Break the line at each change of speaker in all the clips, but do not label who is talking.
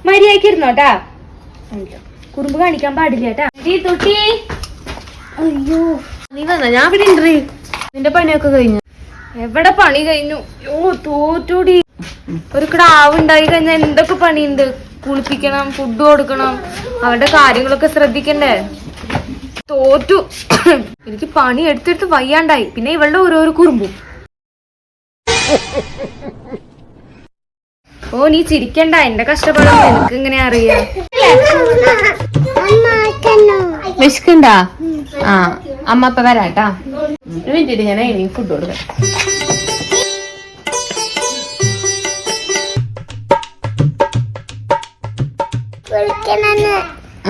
മര്യാദക്കിരുന്നോട്ടാ. കുറുമ്പ് കാണിക്കാൻ പാടില്ല കേട്ടാ. തൊട്ടി അയ്യോ നീ വന്ന ഞാൻ ഇവിടെ ഉണ്ട്. നിന്റെ പണിയൊക്കെ കഴിഞ്ഞു? എവിടെ പണി കഴിഞ്ഞു? തോറ്റൂടി. ഒരു കിടാവ് ഉണ്ടായി കഴിഞ്ഞാൽ എന്തൊക്കെ പണിയുണ്ട്. കുളിപ്പിക്കണം, ഫുഡ് കൊടുക്കണം, അവരുടെ കാര്യങ്ങളൊക്കെ ശ്രദ്ധിക്കണ്ടേ. തോറ്റു. എനിക്ക് പണി എടുത്തെടുത്ത് വയ്യാണ്ടായി. പിന്നെ ഇവളുടെ ഓരോരോ കുറുമ്പും. ഓ നീ ചിരിക്കണ്ട, എന്റെ കഷ്ടപ്പാടൊന്നും എനിക്ക് ഇങ്ങനെ അറിയാം. വിശക്കണ്ടാ? ആ അമ്മ അപ്പ വരാട്ടാ. ഒരു മിനിറ്റ് ഞാൻ ഇനി ഫുഡ് കൊടുക്കാം.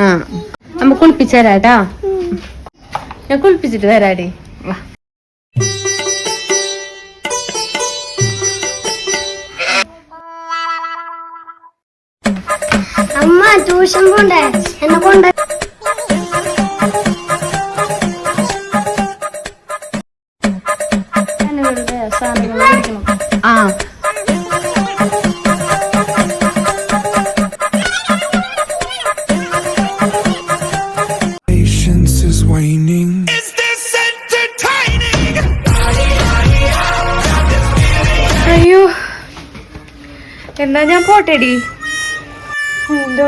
ആ അമ്മ കുളിപ്പിച്ചു തരാട്ടാ. ഞാൻ കുളിപ്പിച്ചിട്ട് വരാടി. വാ.
അമ്മ ട്യൂഷൻ പോണ്ടേ? എന്നെ കൊണ്ട്
ആ അയ്യോ എന്നാ ഞാൻ പോട്ടെടി. എന്തോ